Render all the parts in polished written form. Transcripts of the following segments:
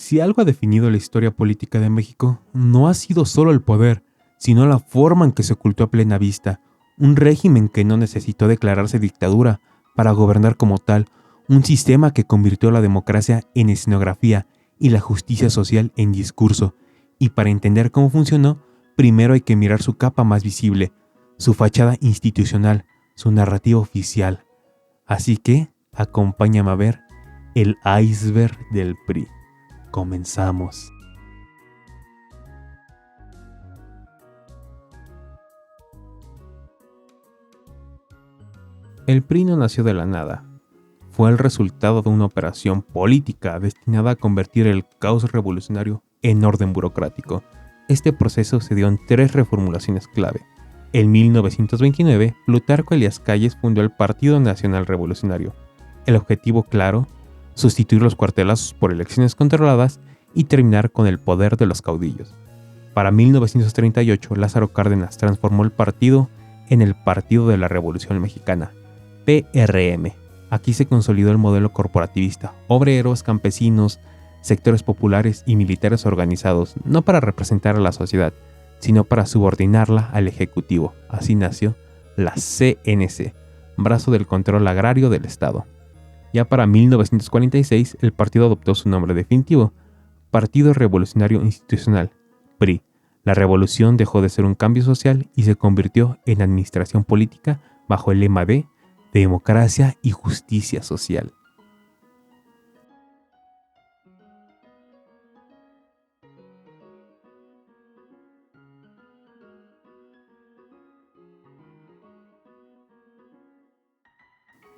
Si algo ha definido la historia política de México, no ha sido solo el poder, sino la forma en que se ocultó a plena vista, un régimen que no necesitó declararse dictadura para gobernar como tal, un sistema que convirtió la democracia en escenografía y la justicia social en discurso. Y para entender cómo funcionó, primero hay que mirar su capa más visible, su fachada institucional, su narrativa oficial. Así que, acompáñame a ver el iceberg del PRI. Comenzamos. El PRI no nació de la nada. Fue el resultado de una operación política destinada a convertir el caos revolucionario en orden burocrático. Este proceso se dio en 3 reformulaciones clave. En 1929, Plutarco Elías Calles fundó el Partido Nacional Revolucionario. El objetivo claro: sustituir los cuartelazos por elecciones controladas y terminar con el poder de los caudillos. Para 1938, Lázaro Cárdenas transformó el partido en el Partido de la Revolución Mexicana, PRM. Aquí se consolidó el modelo corporativista: obreros, campesinos, sectores populares y militares organizados, no para representar a la sociedad, sino para subordinarla al Ejecutivo. Así nació la CNC, brazo del control agrario del Estado. Ya para 1946, el partido adoptó su nombre definitivo: Partido Revolucionario Institucional, PRI. La revolución dejó de ser un cambio social y se convirtió en administración política bajo el lema de democracia y justicia social.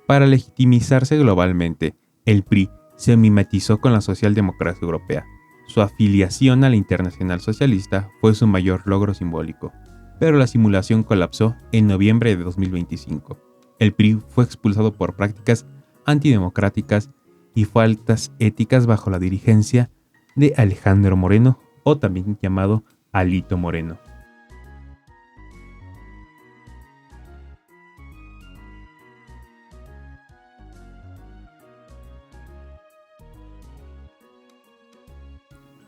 Para legitimizarse globalmente, el PRI se mimetizó con la socialdemocracia europea. Su afiliación a la Internacional Socialista fue su mayor logro simbólico, pero la simulación colapsó en noviembre de 2025. El PRI fue expulsado por prácticas antidemocráticas y faltas éticas bajo la dirigencia de Alejandro Moreno, o también llamado Alito Moreno.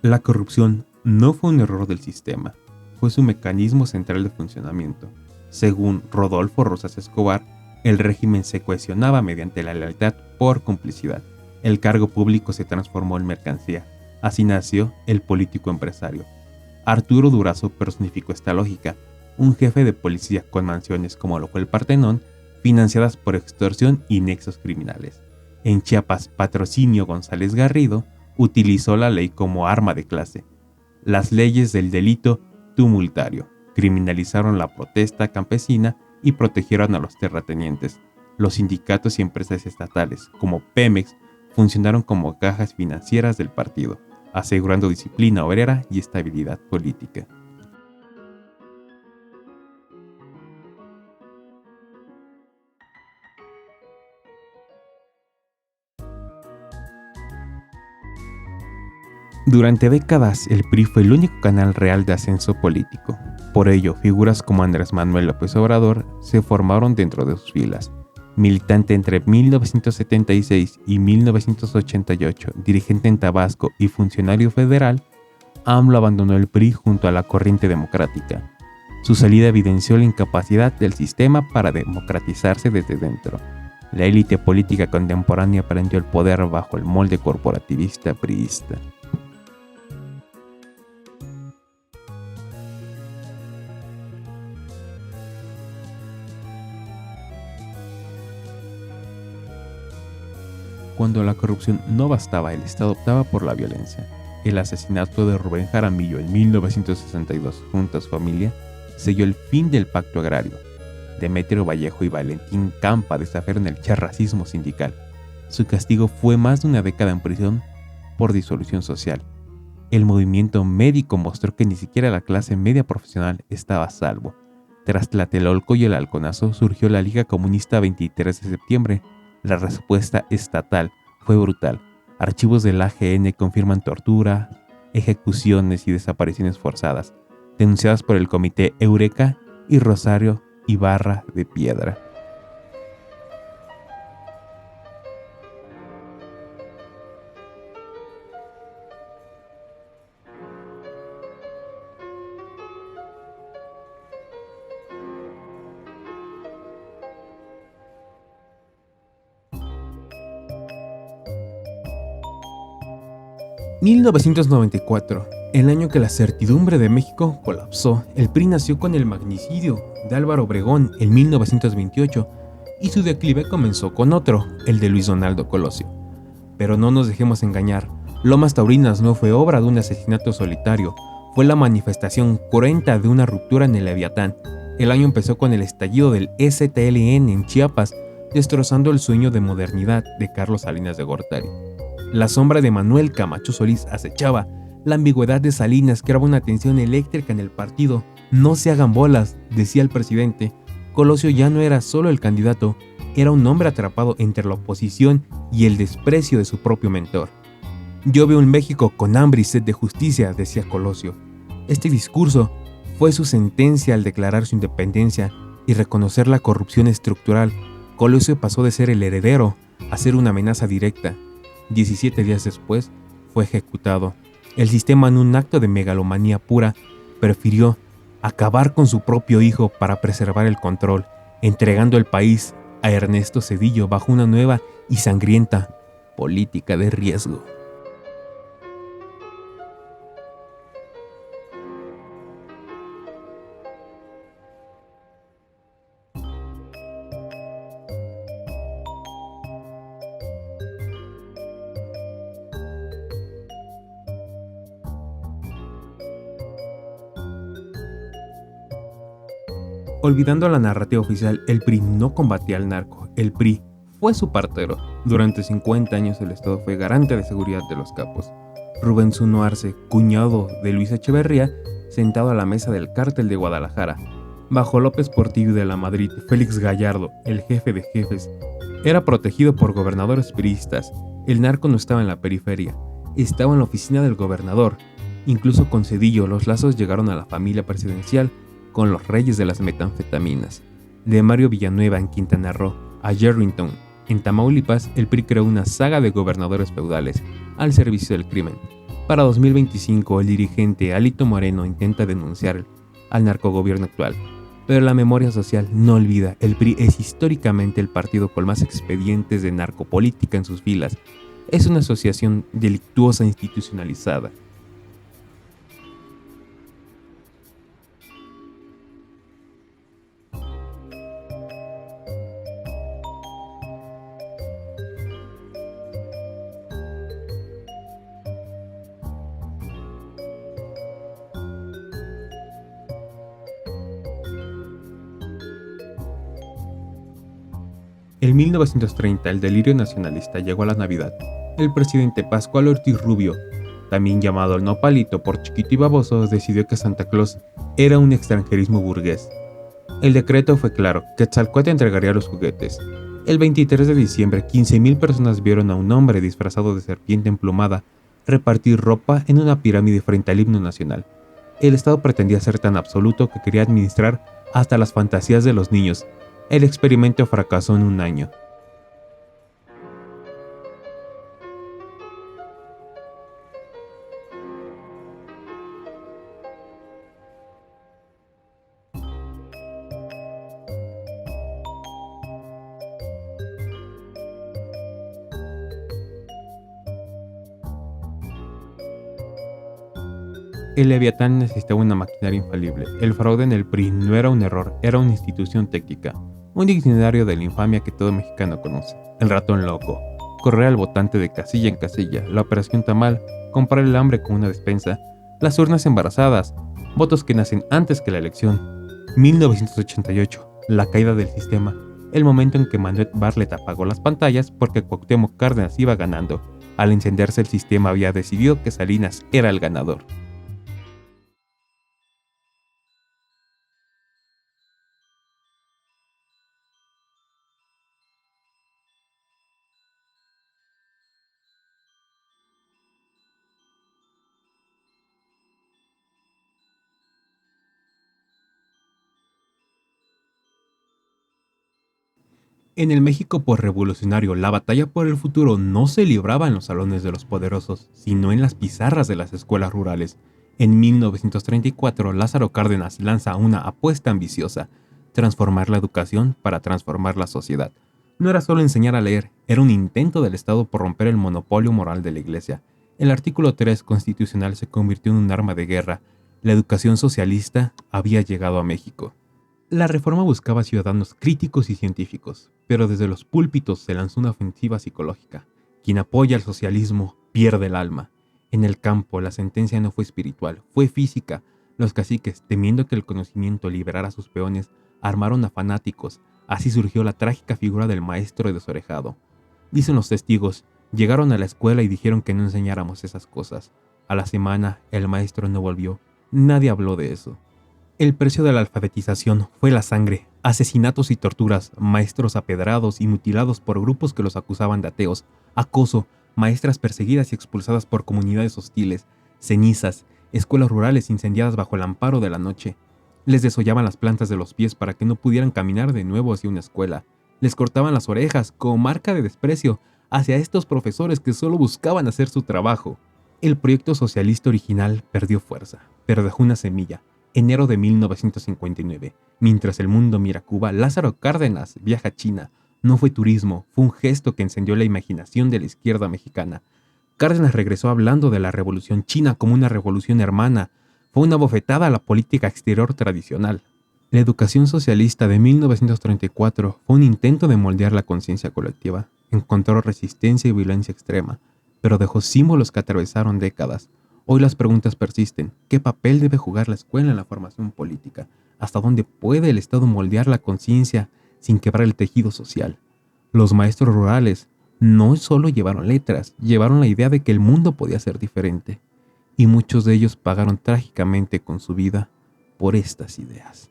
La corrupción no fue un error del sistema, fue su mecanismo central de funcionamiento. Según Rodolfo Rosas Escobar, el régimen se cohesionaba mediante la lealtad por complicidad. El cargo público se transformó en mercancía. Así nació el político empresario. Arturo Durazo personificó esta lógica, un jefe de policía con mansiones como lo fue el Partenón, financiadas por extorsión y nexos criminales. En Chiapas, Patrocinio González Garrido utilizó la ley como arma de clase. Las leyes del delito tumultario criminalizaron la protesta campesina y protegieron a los terratenientes. Los sindicatos y empresas estatales, como Pemex, funcionaron como cajas financieras del partido, asegurando disciplina obrera y estabilidad política. Durante décadas, el PRI fue el único canal real de ascenso político. Por ello, figuras como Andrés Manuel López Obrador se formaron dentro de sus filas. Militante entre 1976 y 1988, dirigente en Tabasco y funcionario federal, AMLO abandonó el PRI junto a la corriente democrática. Su salida evidenció la incapacidad del sistema para democratizarse desde dentro. La élite política contemporánea prendió el poder bajo el molde corporativista priista. Cuando la corrupción no bastaba, el Estado optaba por la violencia. El asesinato de Rubén Jaramillo en 1962 junto a su familia selló el fin del pacto agrario. Demetrio Vallejo y Valentín Campa desafiaron el charracismo sindical. Su castigo fue más de una década en prisión por disolución social. El movimiento médico mostró que ni siquiera la clase media profesional estaba a salvo. Tras Tlatelolco y el Halconazo surgió la Liga Comunista 23 de septiembre. La respuesta estatal fue brutal. Archivos del AGN confirman tortura, ejecuciones y desapariciones forzadas, denunciadas por el Comité Eureka y Rosario Ibarra de Piedra. 1994, el año que la certidumbre de México colapsó. El PRI nació con el magnicidio de Álvaro Obregón en 1928 y su declive comenzó con otro, el de Luis Donaldo Colosio. Pero no nos dejemos engañar, Lomas Taurinas no fue obra de un asesinato solitario, fue la manifestación cruenta de una ruptura en el Leviatán. El año empezó con el estallido del STLN en Chiapas, destrozando el sueño de modernidad de Carlos Salinas de Gortari. La sombra de Manuel Camacho Solís acechaba, la ambigüedad de Salinas creaba una tensión eléctrica en el partido. No se hagan bolas, decía el presidente. Colosio ya no era solo el candidato, era un hombre atrapado entre la oposición y el desprecio de su propio mentor. Yo veo un México con hambre y sed de justicia, decía Colosio. Este discurso fue su sentencia al declarar su independencia y reconocer la corrupción estructural. Colosio pasó de ser el heredero a ser una amenaza directa. 17 días después, fue ejecutado. El sistema, en un acto de megalomanía pura, prefirió acabar con su propio hijo para preservar el control, entregando el país a Ernesto Zedillo bajo una nueva y sangrienta política de riesgo. Olvidando la narrativa oficial, el PRI no combatía al narco, el PRI fue su partero. Durante 50 años el Estado fue garante de seguridad de los capos. Rubén Zuno Arce, cuñado de Luis Echeverría, sentado a la mesa del cártel de Guadalajara. Bajo López Portillo de la Madrid, Félix Gallardo, el jefe de jefes, era protegido por gobernadores priistas. El narco no estaba en la periferia, estaba en la oficina del gobernador. Incluso con Zedillo los lazos llegaron a la familia presidencial, con los reyes de las metanfetaminas. De Mario Villanueva en Quintana Roo a Yerrington en Tamaulipas, el PRI creó una saga de gobernadores feudales al servicio del crimen. Para 2025, el dirigente Alito Moreno intenta denunciar al narcogobierno actual, pero la memoria social no olvida. El PRI es históricamente el partido con más expedientes de narcopolítica en sus filas. Es una asociación delictuosa institucionalizada. En 1930, el delirio nacionalista llegó a la Navidad. El presidente Pascual Ortiz Rubio, también llamado el Nopalito por chiquito y baboso, decidió que Santa Claus era un extranjerismo burgués. El decreto fue claro: Quetzalcóatl entregaría los juguetes. El 23 de diciembre, 15,000 personas vieron a un hombre disfrazado de serpiente emplumada repartir ropa en una pirámide frente al himno nacional. El Estado pretendía ser tan absoluto que quería administrar hasta las fantasías de los niños. El experimento fracasó en un año. El Leviatán necesitaba una maquinaria infalible. El fraude en el PRI no era un error, era una institución técnica. Un diccionario de la infamia que todo mexicano conoce. El ratón loco. Correr al votante de casilla en casilla. La operación tamal. Comprar el hambre con una despensa. Las urnas embarazadas. Votos que nacen antes que la elección. 1988. La caída del sistema. El momento en que Manuel Bartlett apagó las pantallas porque Cuauhtémoc Cárdenas iba ganando. Al encenderse el sistema había decidido que Salinas era el ganador. En el México posrevolucionario, la batalla por el futuro no se libraba en los salones de los poderosos, sino en las pizarras de las escuelas rurales. En 1934, Lázaro Cárdenas lanza una apuesta ambiciosa: transformar la educación para transformar la sociedad. No era solo enseñar a leer, era un intento del Estado por romper el monopolio moral de la Iglesia. El artículo 3 constitucional se convirtió en un arma de guerra. La educación socialista había llegado a México. La reforma buscaba ciudadanos críticos y científicos, pero desde los púlpitos se lanzó una ofensiva psicológica. Quien apoya al socialismo pierde el alma. En el campo, la sentencia no fue espiritual, fue física. Los caciques, temiendo que el conocimiento liberara a sus peones, armaron a fanáticos. Así surgió la trágica figura del maestro desorejado. Dicen los testigos, llegaron a la escuela y dijeron que no enseñáramos esas cosas. A la semana, el maestro no volvió. Nadie habló de eso. El precio de la alfabetización fue la sangre, asesinatos y torturas, maestros apedrados y mutilados por grupos que los acusaban de ateos, acoso, maestras perseguidas y expulsadas por comunidades hostiles, cenizas, escuelas rurales incendiadas bajo el amparo de la noche. Les desollaban las plantas de los pies para que no pudieran caminar de nuevo hacia una escuela. Les cortaban las orejas como marca de desprecio hacia estos profesores que solo buscaban hacer su trabajo. El proyecto socialista original perdió fuerza, pero dejó una semilla. Enero de 1959. Mientras el mundo mira a Cuba, Lázaro Cárdenas viaja a China. No fue turismo, fue un gesto que encendió la imaginación de la izquierda mexicana. Cárdenas regresó hablando de la revolución china como una revolución hermana. Fue una bofetada a la política exterior tradicional. La educación socialista de 1934 fue un intento de moldear la conciencia colectiva. Encontró resistencia y violencia extrema, pero dejó símbolos que atravesaron décadas. Hoy las preguntas persisten. ¿Qué papel debe jugar la escuela en la formación política? ¿Hasta dónde puede el Estado moldear la conciencia sin quebrar el tejido social? Los maestros rurales no solo llevaron letras, llevaron la idea de que el mundo podía ser diferente. Y muchos de ellos pagaron trágicamente con su vida por estas ideas.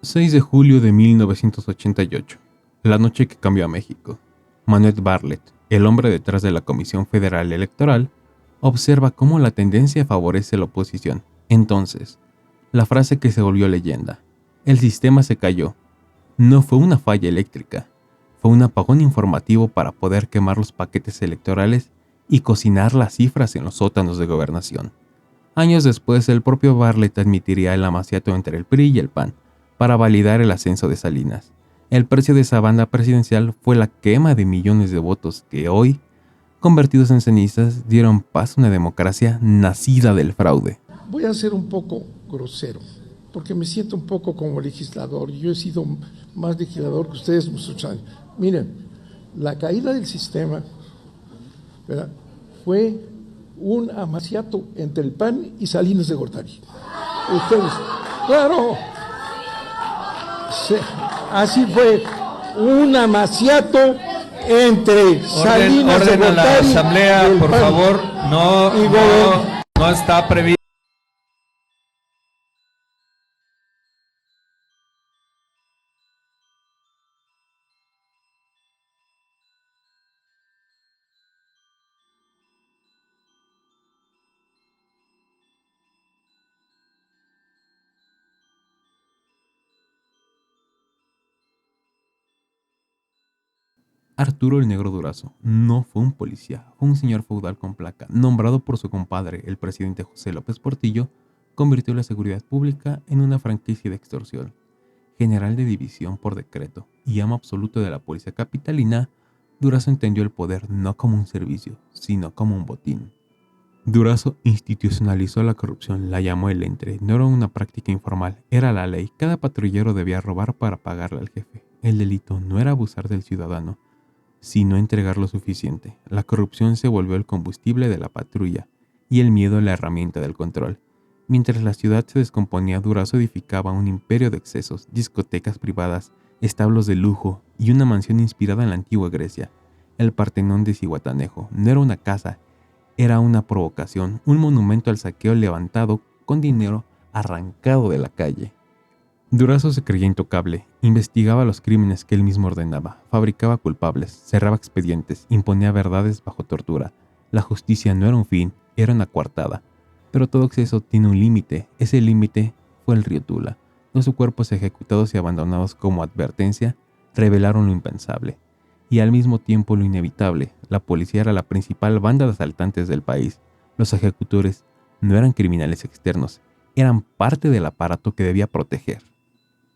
...6 de julio de 1988... la noche que cambió a México. Manuel Bartlett, el hombre detrás de la Comisión Federal Electoral, observa cómo la tendencia favorece la oposición. Entonces, la frase que se volvió leyenda: el sistema se cayó. No fue una falla eléctrica, fue un apagón informativo para poder quemar los paquetes electorales y cocinar las cifras en los sótanos de gobernación. Años después, el propio Bartlett admitiría el amaciato entre el PRI y el PAN para validar el ascenso de Salinas. El precio de esa banda presidencial fue la quema de millones de votos que hoy, convertidos en cenizas, dieron paso a una democracia nacida del fraude. Voy a ser un poco grosero, porque me siento un poco como legislador. Yo he sido más legislador que ustedes muchos años. Miren, la caída del sistema, ¿verdad?, fue un amaciato entre el PAN y Salinas de Gortari. Ustedes, claro, así fue, un amaciato entre Salinas de Gortari. Orden a la asamblea, por PAN. favor, no está previsto. Arturo el Negro Durazo no fue un policía, fue un señor feudal con placa, nombrado por su compadre, el presidente José López Portillo. Convirtió la seguridad pública en una franquicia de extorsión. General de división por decreto y amo absoluto de la policía capitalina, Durazo entendió el poder no como un servicio, sino como un botín. Durazo institucionalizó la corrupción, la llamó el entre. No era una práctica informal, era la ley. Cada patrullero debía robar para pagarle al jefe. El delito no era abusar del ciudadano, sino entregar lo suficiente. La corrupción se volvió el combustible de la patrulla y el miedo la herramienta del control. Mientras la ciudad se descomponía, Durazo edificaba un imperio de excesos, discotecas privadas, establos de lujo y una mansión inspirada en la antigua Grecia. El Partenón de Zihuatanejo no era una casa, era una provocación, un monumento al saqueo levantado con dinero arrancado de la calle. Durazo se creía intocable, investigaba los crímenes que él mismo ordenaba, fabricaba culpables, cerraba expedientes, imponía verdades bajo tortura. La justicia no era un fin, era una coartada. Pero todo exceso tiene un límite. Ese límite fue el río Tula. Los cuerpos ejecutados y abandonados como advertencia revelaron lo impensable. Y al mismo tiempo lo inevitable, la policía era la principal banda de asaltantes del país. Los ejecutores no eran criminales externos, eran parte del aparato que debía proteger.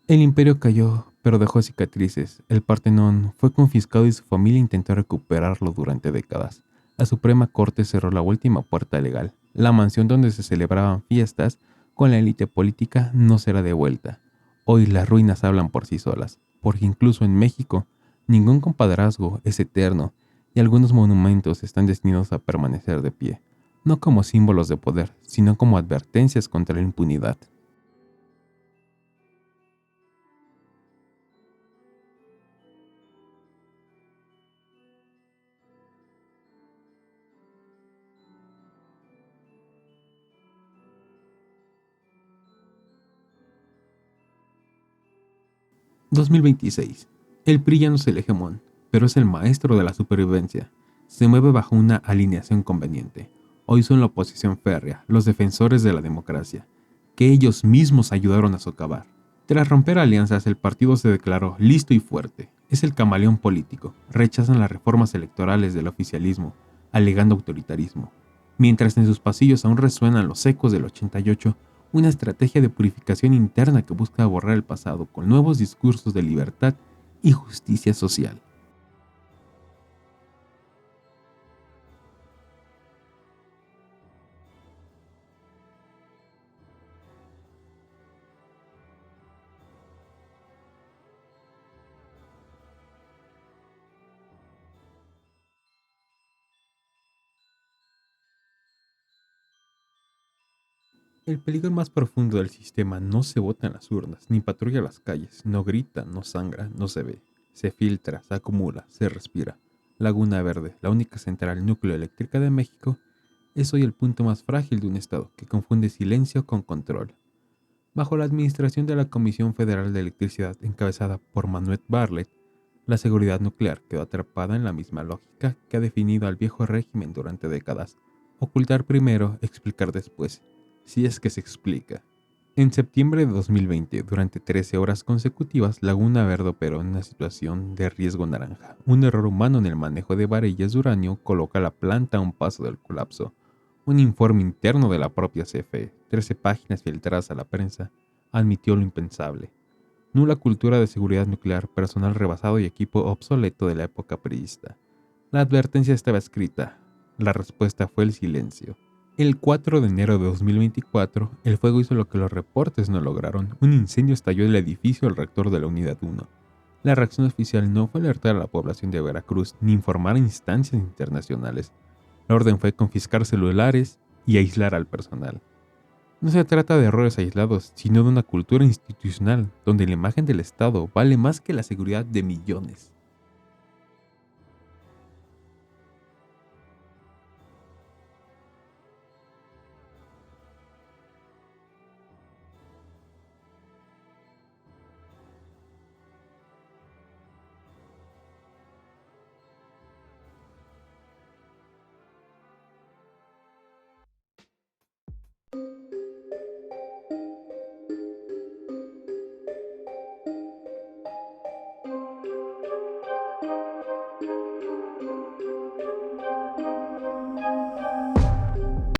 El imperio cayó, pero dejó cicatrices. El Partenón fue confiscado y su familia intentó recuperarlo durante décadas. La Suprema Corte cerró la última puerta legal. La mansión donde se celebraban fiestas con la élite política no será devuelta. Hoy las ruinas hablan por sí solas, porque incluso en México ningún compadrazgo es eterno y algunos monumentos están destinados a permanecer de pie, no como símbolos de poder, sino como advertencias contra la impunidad. (2026) El PRI ya no es el hegemón, pero es el maestro de la supervivencia. Se mueve bajo una alineación conveniente. Hoy son la oposición férrea, los defensores de la democracia, que ellos mismos ayudaron a socavar. Tras romper alianzas, el partido se declaró listo y fuerte. Es el camaleón político. Rechazan las reformas electorales del oficialismo, alegando autoritarismo. Mientras en sus pasillos aún resuenan los ecos del 88, una estrategia de purificación interna que busca borrar el pasado con nuevos discursos de libertad y justicia social. El peligro más profundo del sistema no se vota en las urnas, ni patrulla las calles, no grita, no sangra, no se ve. Se filtra, se acumula, se respira. Laguna Verde, la única central núcleo eléctrica de México, es hoy el punto más frágil de un Estado que confunde silencio con control. Bajo la administración de la Comisión Federal de Electricidad encabezada por Manuel Bartlett, la seguridad nuclear quedó atrapada en la misma lógica que ha definido al viejo régimen durante décadas. Ocultar primero, explicar después, si es que se explica. En septiembre de 2020, durante 13 horas consecutivas, Laguna Verde operó en una situación de riesgo naranja. Un error humano en el manejo de varillas de uranio coloca la planta a un paso del colapso. Un informe interno de la propia CFE, 13 páginas filtradas a la prensa, admitió lo impensable. Nula cultura de seguridad nuclear, personal rebasado y equipo obsoleto de la época priista. La advertencia estaba escrita. La respuesta fue el silencio. El 4 de enero de 2024, el fuego hizo lo que los reportes no lograron. Un incendio estalló en el edificio del rector de la Unidad 1. La reacción oficial no fue alertar a la población de Veracruz ni informar a instancias internacionales. La orden fue confiscar celulares y aislar al personal. No se trata de errores aislados, sino de una cultura institucional donde la imagen del Estado vale más que la seguridad de millones.